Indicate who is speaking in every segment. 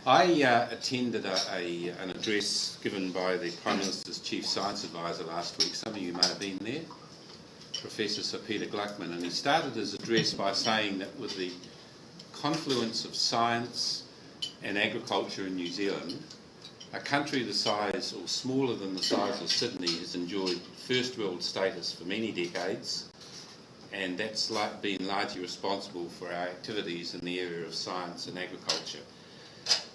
Speaker 1: I attended an address given by the Prime Minister's Chief Science Advisor last week. Some of you may have been there, Professor Sir Peter Gluckman, and he started his address by saying that with the confluence of science and agriculture in New Zealand, a country the size or smaller than the size of Sydney has enjoyed first world status for many decades, and that's been largely responsible for our activities in the area of science and agriculture.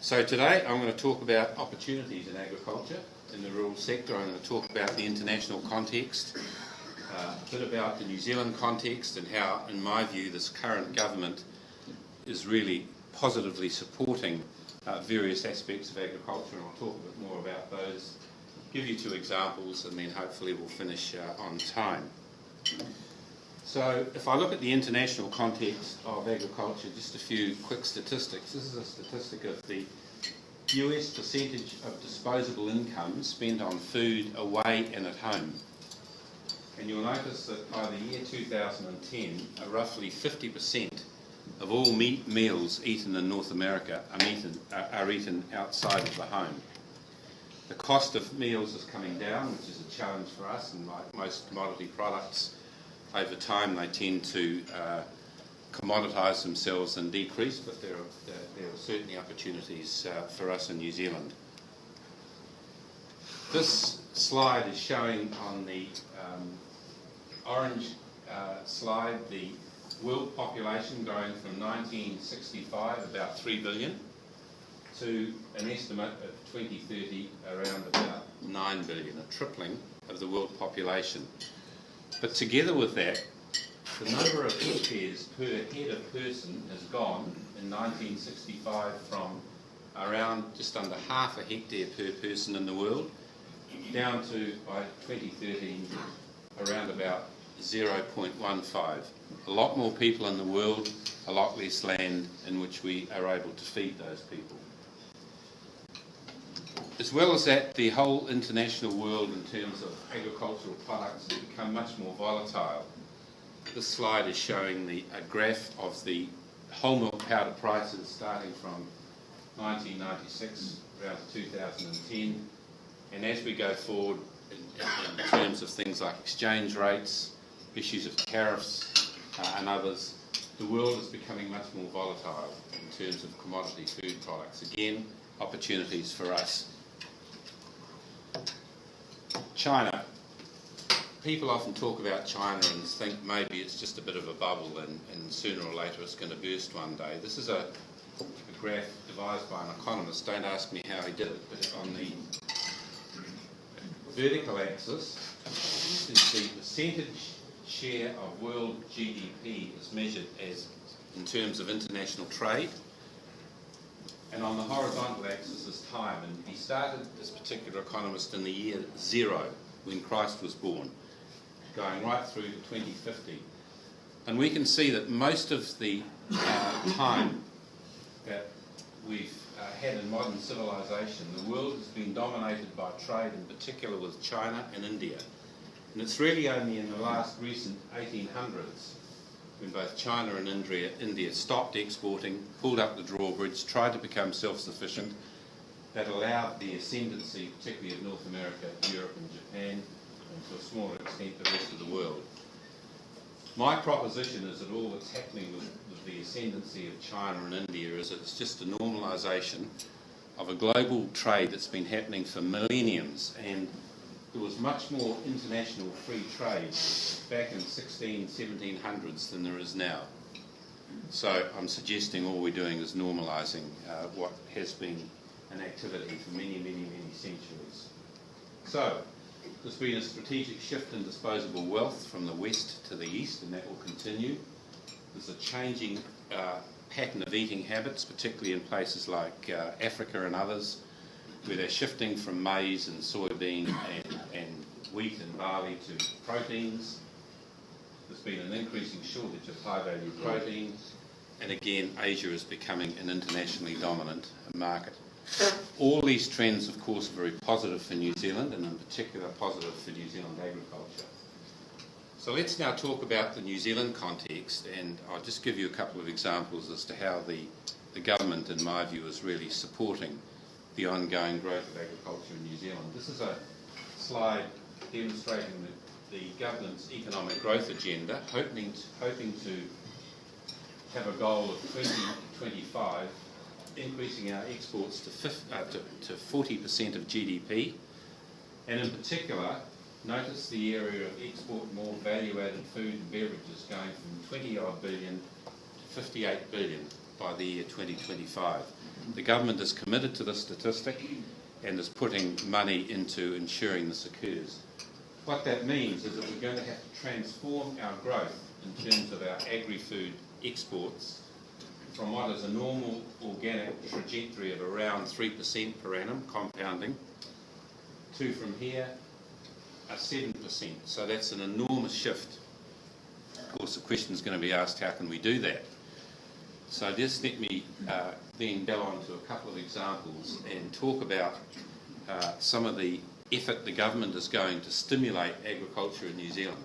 Speaker 1: So today I'm going to talk about opportunities in agriculture in the rural sector. I'm going to talk about the international context, a bit about the New Zealand context and how, in my view, this current government is really positively supporting various aspects of agriculture, and I'll talk a bit more about those, give you two examples, and then hopefully we'll finish on time. So if I look at the international context of agriculture, just a few quick statistics. This is a statistic of the US percentage of disposable income spent on food away and at home. And you'll notice that by the year 2010, roughly 50% of all meals eaten in North America are eaten outside of the home. The cost of meals is coming down, which is a challenge for us, and like most commodity products, over time they tend to commoditise themselves and decrease, but there are certainly opportunities for us in New Zealand. This slide is showing on the orange slide the world population growing from 1965, about 3 billion, to an estimate of 2030 around about 9 billion, a tripling of the world population. But together with that, the number of hectares per head of person has gone in 1965 from around just under half a hectare per person in the world down to, by 2030, around about 0.15. A lot more people in the world, a lot less land in which we are able to feed those people. As well as that, the whole international world in terms of agricultural products has become much more volatile. This slide is showing a graph of the whole milk powder prices starting from 1996 around 2010, and as we go forward in terms of things like exchange rates, issues of tariffs and others, the world is becoming much more volatile in terms of commodity food products. Again, opportunities for us. China. People often talk about China and think maybe it's just a bit of a bubble and sooner or later it's going to burst one day. This is a graph devised by an economist. Don't ask me how he did it, but on the vertical axis is the percentage share of world GDP as measured as in terms of international trade. And on the horizontal axis is time, and he started, this particular economist, in the year 0, when Christ was born, going right through to 2050. And we can see that most of the time that we've had in modern civilization, the world has been dominated by trade, in particular with China and India. And it's really only in the last recent 1800s when both China and India stopped exporting, pulled up the drawbridge, tried to become self-sufficient, that allowed the ascendancy, particularly of North America, Europe and Japan, and to a smaller extent the rest of the world. My proposition is that all that's happening with the ascendancy of China and India is that it's just a normalisation of a global trade that's been happening for millenniums, and there was much more international free trade back in 1700s than there is now. So I'm suggesting all we're doing is normalising what has been an activity for many, many, many centuries. So there's been a strategic shift in disposable wealth from the west to the east, and that will continue. There's a changing pattern of eating habits, particularly in places like Africa and others, where they're shifting from maize and soybean and wheat and barley to proteins. There's been an increasing shortage of high-value protein, and again, Asia is becoming an internationally dominant market. All these trends, of course, are very positive for New Zealand, and in particular positive for New Zealand agriculture. So let's now talk about the New Zealand context, and I'll just give you a couple of examples as to how the the government, in my view, is really supporting the ongoing growth of agriculture in New Zealand. This is a slide demonstrating the government's economic growth agenda, hoping to have a goal of 2025 increasing our exports to 40% of GDP, and in particular, notice the area of export more value-added food and beverages going from 20-odd billion to 58 billion by the year 2025. The government is committed to this statistic and is putting money into ensuring this occurs. What that means is that we're going to have to transform our growth in terms of our agri-food exports from what is a normal organic trajectory of around 3% per annum, compounding, to from here a 7%. So that's an enormous shift. Of course, the question is going to be asked, how can we do that? So just let me then go on to a couple of examples and talk about some of the effort the government is going to stimulate agriculture in New Zealand.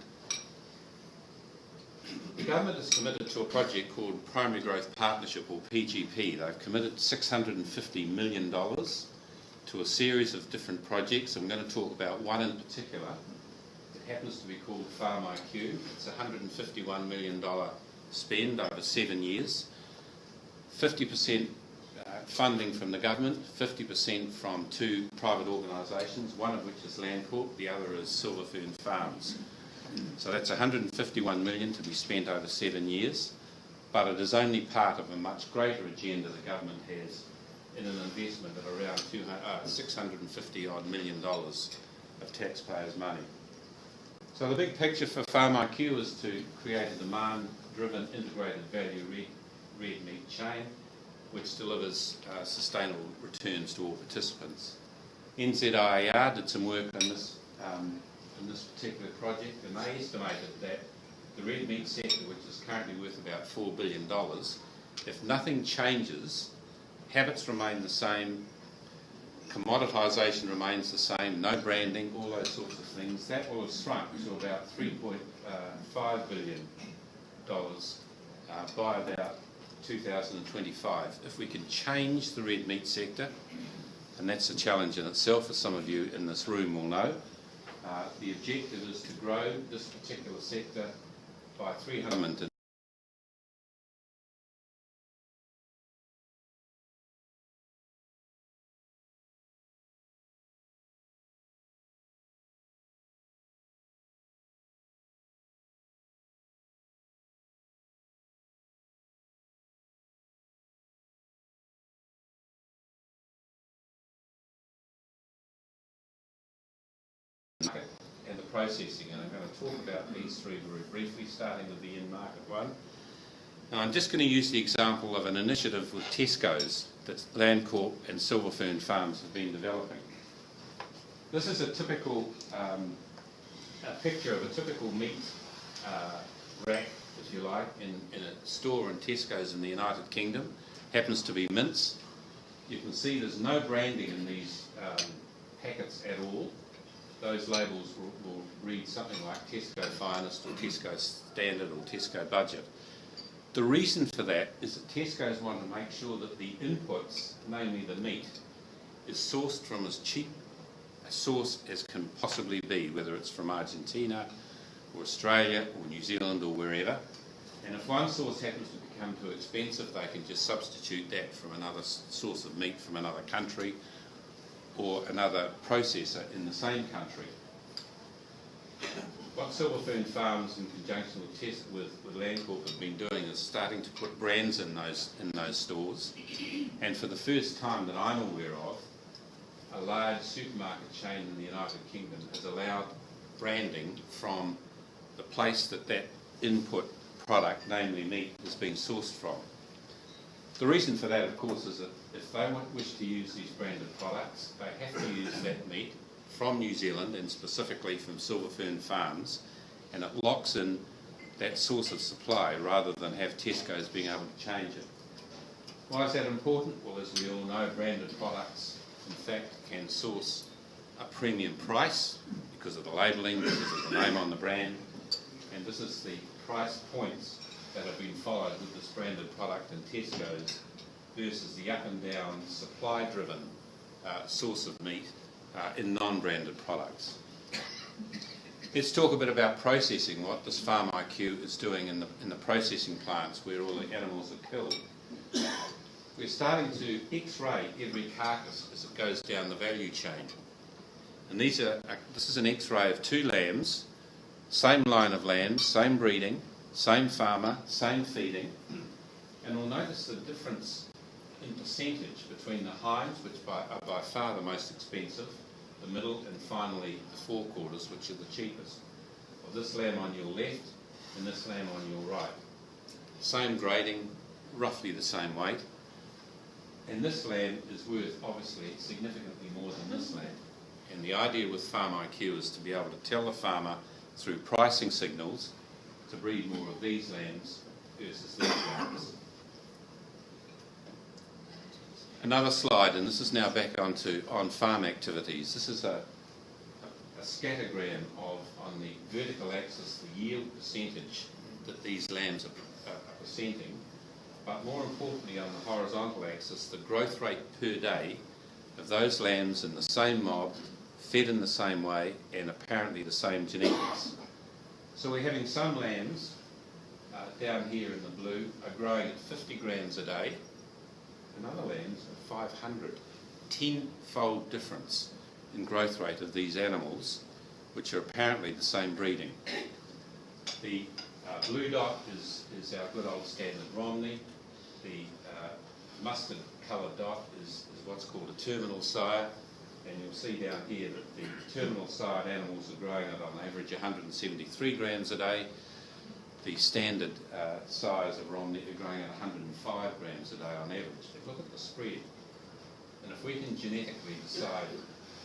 Speaker 1: The government is committed to a project called Primary Growth Partnership, or PGP. They've committed $650 million to a series of different projects. I'm going to talk about one in particular. It happens to be called Farm IQ. It's a $151 million spend over 7 years. 50% funding from the government, 50% from two private organisations, one of which is Landcorp, the other is Silver Fern Farms. So that's $151 million to be spent over 7 years, but it is only part of a much greater agenda the government has in an investment of around $650 million of taxpayers' money. So the big picture for Farm IQ is to create a demand-driven integrated value red meat chain which delivers sustainable returns to all participants. NZIAR did some work on this in this particular project, and they estimated that the red meat sector, which is currently worth about $4 billion, if nothing changes, habits remain the same, commoditisation remains the same, no branding, all those sorts of things, that will have shrunk to about $3.5 billion by about 2025. If we can change the red meat sector, and that's a challenge in itself, as some of you in this room will know, the objective is to grow this particular sector by 300. And the processing, and I'm going to talk about these three very briefly, starting with the in-market one. Now, I'm just going to use the example of an initiative with Tesco's that Landcorp and Silver Fern Farms have been developing. This is a typical a picture of a typical meat rack, if you like, in a store in Tesco's in the United Kingdom. Happens to be mince. You can see there's no branding in these packets at all. Those labels will read something like Tesco Finest or Tesco Standard or Tesco Budget. The reason for that is that Tesco's want to make sure that the inputs, namely the meat, is sourced from as cheap a source as can possibly be, whether it's from Argentina or Australia or New Zealand or wherever. And if one source happens to become too expensive, they can just substitute that from another source of meat from another country or another processor in the same country. What Silver Fern Farms in conjunction with Landcorp have been doing is starting to put brands in those stores, and for the first time that I'm aware of, a large supermarket chain in the United Kingdom has allowed branding from the place that input product, namely meat, has been sourced from. The reason for that, of course, is that if they wish to use these branded products, they have to use that meat from New Zealand and specifically from Silver Fern Farms, and it locks in that source of supply rather than have Tesco's being able to change it. Why is that important? Well, as we all know, branded products, in fact, can source a premium price because of the labelling, because of the name on the brand, and this is the price points that have been followed with this branded product in Tesco's versus the up and down supply-driven source of meat in non-branded products. Let's talk a bit about processing, what this Farm IQ is doing in the processing plants where all the animals are killed. We're starting to X-ray every carcass as it goes down the value chain. And this is an X-ray of 2 lambs, same line of lambs, same breeding, same farmer, same feeding. And we'll notice the difference in percentage between the hinds, which are by far the most expensive, the middle, and finally the forequarters, which are the cheapest, of this lamb on your left and this lamb on your right. Same grading, roughly the same weight, and this lamb is worth obviously significantly more than this lamb. And the idea with Farm IQ is to be able to tell the farmer through pricing signals to breed more of these lambs versus these lambs. Another slide, and this is now back on farm activities. This is a scattergram of, on the vertical axis, the yield percentage that these lambs are presenting, but more importantly on the horizontal axis, the growth rate per day of those lambs in the same mob, fed in the same way, and apparently the same genetics. So we're having some lambs down here in the blue are growing at 50 grams a day, and other lambs at 500. 10-fold difference in growth rate of these animals, which are apparently the same breeding. The blue dot is our good old standard Romney. The mustard coloured dot is what's called a terminal sire, and you'll see down here that the terminal sired animals are growing at on average 173 grams a day. The standard sires of Romney are growing at 105 grams a day on average. Look at the spread. And if we can genetically decide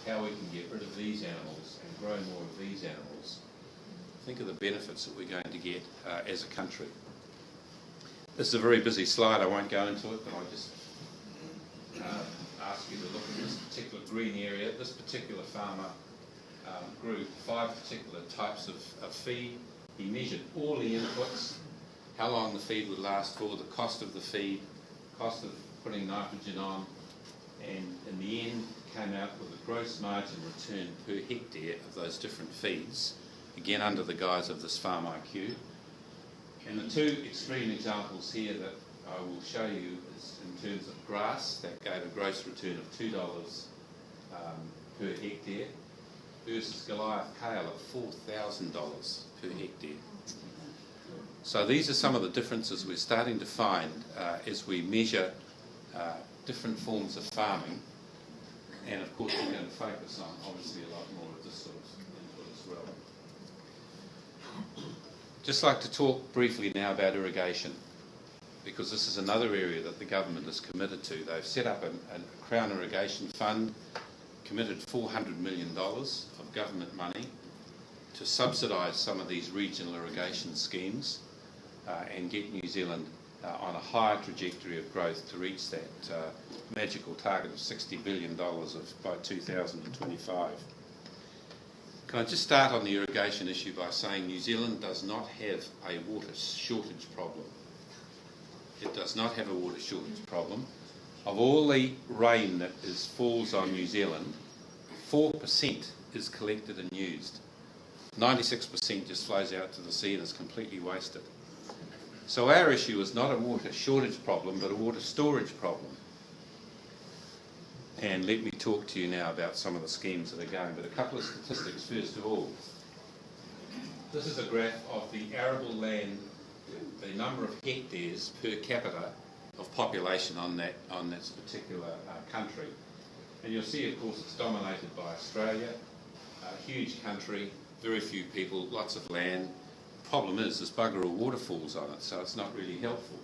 Speaker 1: how we can get rid of these animals and grow more of these animals, think of the benefits that we're going to get as a country. This is a very busy slide. I won't go into it, but I'll just ask you to look at this particular green area. This particular farmer grew 5 particular types of feed. He measured all the inputs, how long the feed would last for, the cost of the feed, cost of putting nitrogen on, and in the end came out with a gross margin return per hectare of those different feeds, again under the guise of this Farm IQ. And the 2 extreme examples here that I will show you is in terms of grass, that gave a gross return of $2 per hectare, versus Goliath kale at $4,000 per hectare. So these are some of the differences we're starting to find as we measure different forms of farming, and of course we're going to focus on obviously a lot more of this sort of input as well. Just like to talk briefly now about irrigation, because this is another area that the government is committed to. They've set up a Crown Irrigation Fund, committed $400 million of government money to subsidise some of these regional irrigation schemes and get New Zealand on a higher trajectory of growth to reach that magical target of $60 billion by 2025. Can I just start on the irrigation issue by saying New Zealand does not have a water shortage problem. It does not have a water shortage problem. Of all the rain that falls on New Zealand, 4% is collected and used. 96% just flows out to the sea and is completely wasted. So our issue is not a water shortage problem, but a water storage problem. And let me talk to you now about some of the schemes that are going, but a couple of statistics first of all. This is a graph of the arable land, the number of hectares per capita of population on this particular country. And you'll see, of course, it's dominated by Australia, a huge country, very few people, lots of land. The problem is there's bugger all waterfalls on it, so it's not really helpful.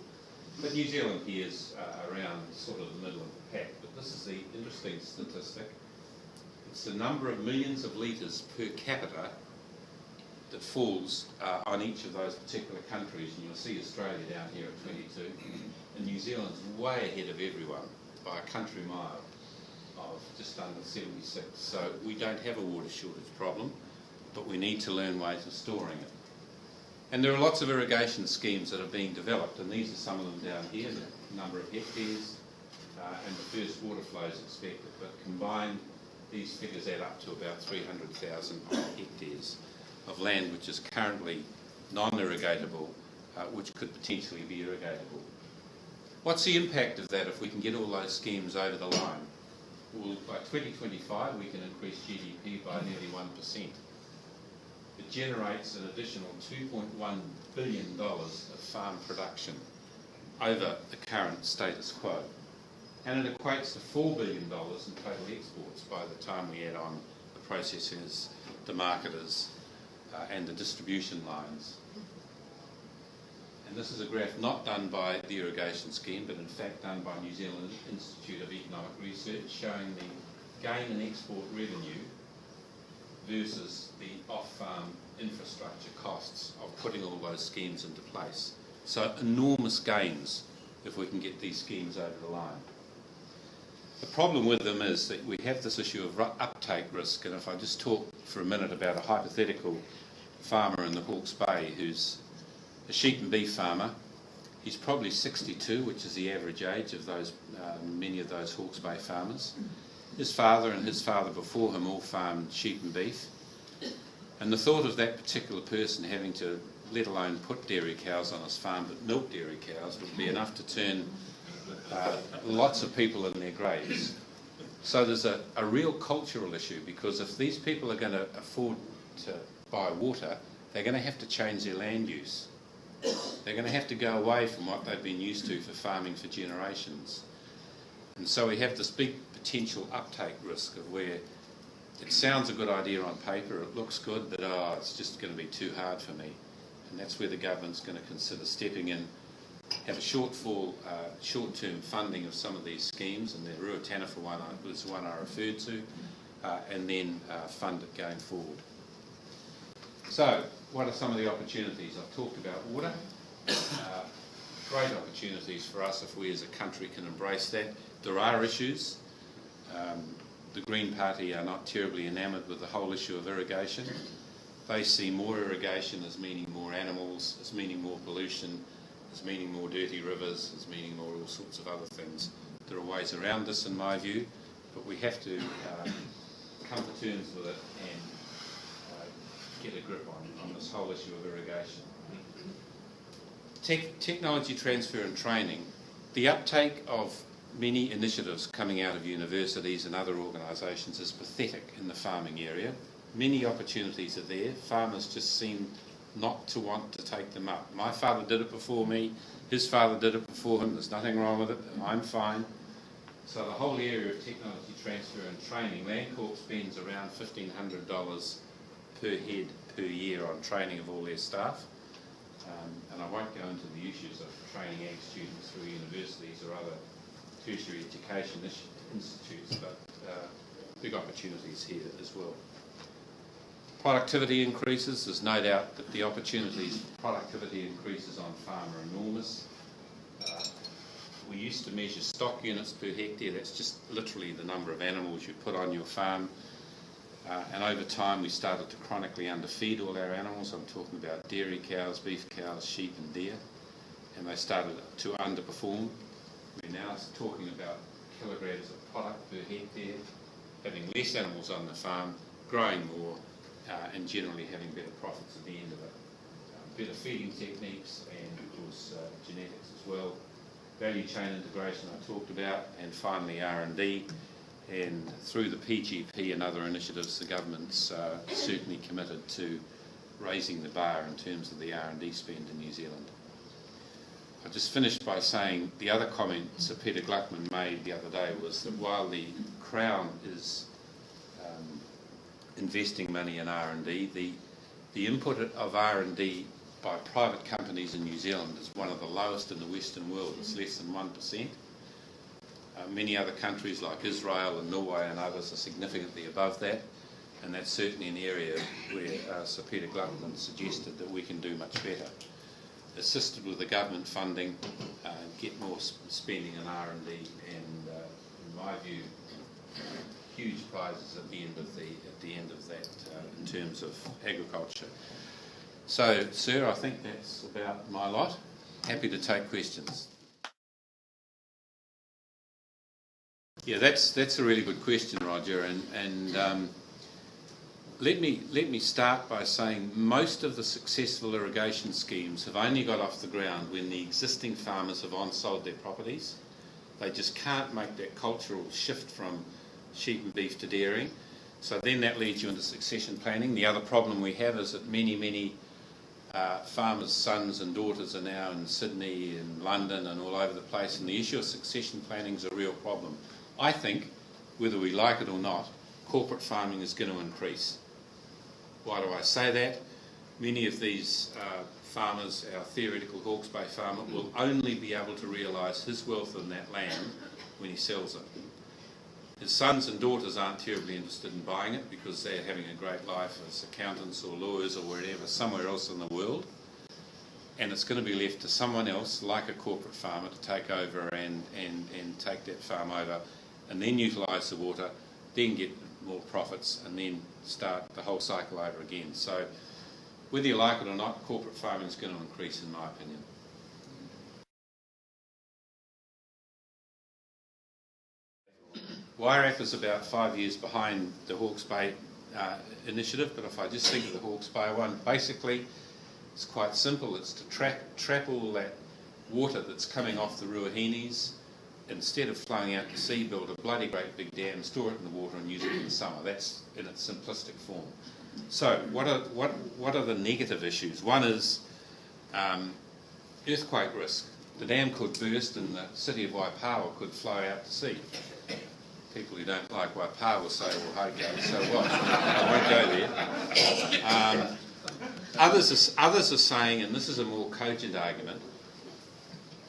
Speaker 1: But New Zealand here is around sort of the middle of the pack. But this is the interesting statistic. It's the number of millions of litres per capita that falls on each of those particular countries. And you'll see Australia down here at 22. And New Zealand's way ahead of everyone by a country mile of just under 76. So we don't have a water shortage problem, but we need to learn ways of storing it. And there are lots of irrigation schemes that are being developed, and these are some of them down here, the number of hectares. and the first water flow is expected, but combined these figures add up to about 300,000 hectares of land which is currently non-irrigatable, which could potentially be irrigatable. What's the impact of that if we can get all those schemes over the line? Well, by 2025 we can increase GDP by nearly 1%. It generates an additional $2.1 billion of farm production over the current status quo. And it equates to $4 billion in total exports by the time we add on the processors, the marketers, and the distribution lines. And this is a graph not done by the irrigation scheme, but in fact done by New Zealand Institute of Economic Research, showing the gain in export revenue versus the off-farm infrastructure costs of putting all those schemes into place. So enormous gains if we can get these schemes over the line. The problem with them is that we have this issue of uptake risk, and if I just talk for a minute about a hypothetical farmer in the Hawke's Bay who's a sheep and beef farmer, he's probably 62, which is the average age of those many of those Hawke's Bay farmers. His father and his father before him all farmed sheep and beef, and the thought of that particular person having to, let alone put dairy cows on his farm, but milk dairy cows would be enough to turn lots of people in their graves. So there's a real cultural issue, because if these people are going to afford to buy water, they're going to have to change their land use. They're going to have to go away from what they've been used to for farming for generations. And so we have this big potential uptake risk of where it sounds a good idea on paper, it looks good, but it's just going to be too hard for me. And that's where the government's going to consider stepping in, have a shortfall, short-term funding of some of these schemes, and the Rotary one was the one I referred to, and then fund it going forward. So, what are some of the opportunities? I've talked about water. Great opportunities for us if we as a country can embrace that. There are issues. The Green Party are not terribly enamoured with the whole issue of irrigation. They see more irrigation as meaning more animals, as meaning more pollution, as meaning more dirty rivers, as meaning more all sorts of other things. There are ways around this in my view, but we have to come to terms with it and get a grip on this whole issue of irrigation. Technology transfer and training. The uptake of many initiatives coming out of universities and other organisations is pathetic in the farming area. Many opportunities are there. Farmers just seem not to want to take them up. My father did it before me, his father did it before him, there's nothing wrong with it, I'm fine. So the whole area of technology transfer and training, Landcorp spends around $1,500 per head per year on training of all their staff. And I won't go into the issues of training ag students through universities or other tertiary education institutes, but big opportunities here as well. Productivity increases. There's no doubt that the opportunities for productivity increases on farm are enormous. We used to measure stock units per hectare. That's just literally the number of animals you put on your farm. And over time we started to chronically underfeed all our animals. I'm talking about dairy cows, beef cows, sheep and deer. And they started to underperform. We're now talking about kilograms of product per hectare, having less animals on the farm, growing more, and generally having better profits at the end of it. Better feeding techniques and of course genetics as well. Value chain integration I talked about, and finally R&D. And through the PGP and other initiatives, the government's certainly committed to raising the bar in terms of the R&D spend in New Zealand. I just finished by saying the other comment Sir Peter Gluckman made the other day was that while the Crown is investing money in R&D, the input of R&D by private companies in New Zealand is one of the lowest in the Western world. It's less than 1%. Many other countries like Israel and Norway and others are significantly above that, and that's certainly an area where Sir Peter Gluckman suggested that we can do much better. Assisted with the government funding, get more spending on R&D, and in my view, huge prizes at the end of that in terms of agriculture. So, sir, I think that's about my lot. Happy to take questions. Yeah, that's a really good question, Roger, and let me start by saying most of the successful irrigation schemes have only got off the ground when the existing farmers have on-sold their properties. They just can't make that cultural shift from sheep and beef to dairying. So then that leads you into succession planning. The other problem we have is that many farmers' sons and daughters are now in Sydney and London and all over the place, and the issue of succession planning is a real problem. I think, whether we like it or not, corporate farming is going to increase. Why do I say that? Many of these farmers, our theoretical Hawke's Bay farmer, will only be able to realise his wealth in that land when he sells it. His sons and daughters aren't terribly interested in buying it because they're having a great life as accountants or lawyers or wherever, somewhere else in the world. And it's going to be left to someone else, like a corporate farmer, to take over and take that farm over and then utilise the water, then get more profits and then start the whole cycle over again. So whether you like it or not, corporate farming is going to increase, in my opinion. YRAP is about 5 years behind the Hawke's Bay initiative, but if I just think of the Hawke's Bay one, basically it's quite simple. It's to trap all that water that's coming off the Ruahines. Instead of flowing out to sea, build a bloody great big dam, store it in the water and use it in the summer. That's in its simplistic form. So what are the negative issues? One is earthquake risk. The dam could burst and the city of Waipawa could flow out to sea. People who don't like Waipawa will say, well, okay, so what? I won't go there. Others are saying, and this is a more cogent argument,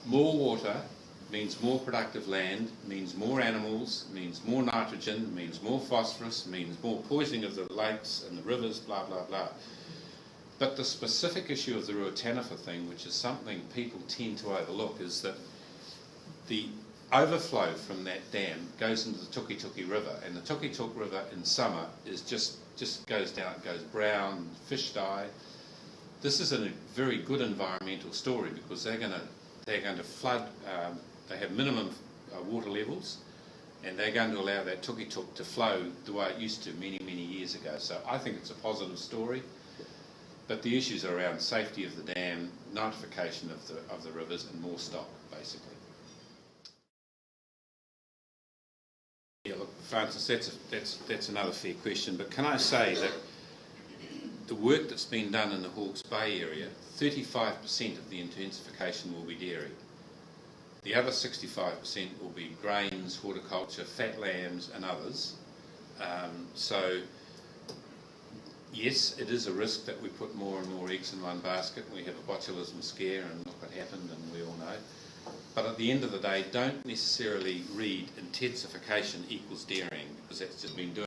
Speaker 1: more water means more productive land, means more animals, means more nitrogen, means more phosphorus, means more poisoning of the lakes and the rivers, blah, blah, blah. But the specific issue of the Ruataniwha thing, which is something people tend to overlook, is that the overflow from that dam goes into the Tukituki River, and the Tukituki River in summer is just goes down, goes brown, fish die. This is a very good environmental story because they're going to flood. They have minimum water levels, and they're going to allow that Tukituki to flow the way it used to many years ago. So I think it's a positive story. But the issues are around safety of the dam, nitrification of the rivers, and more stock, basically. Yeah, look, Francis, that's another fair question. But can I say that the work that's been done in the Hawke's Bay area, 35% of the intensification will be dairy. The other 65% will be grains, horticulture, fat lambs, and others. So, yes, it is a risk that we put more and more eggs in one basket and we have a botulism scare and look what happened, and we all know. But at the end of the day, don't necessarily read intensification equals dairying, because that's just been doing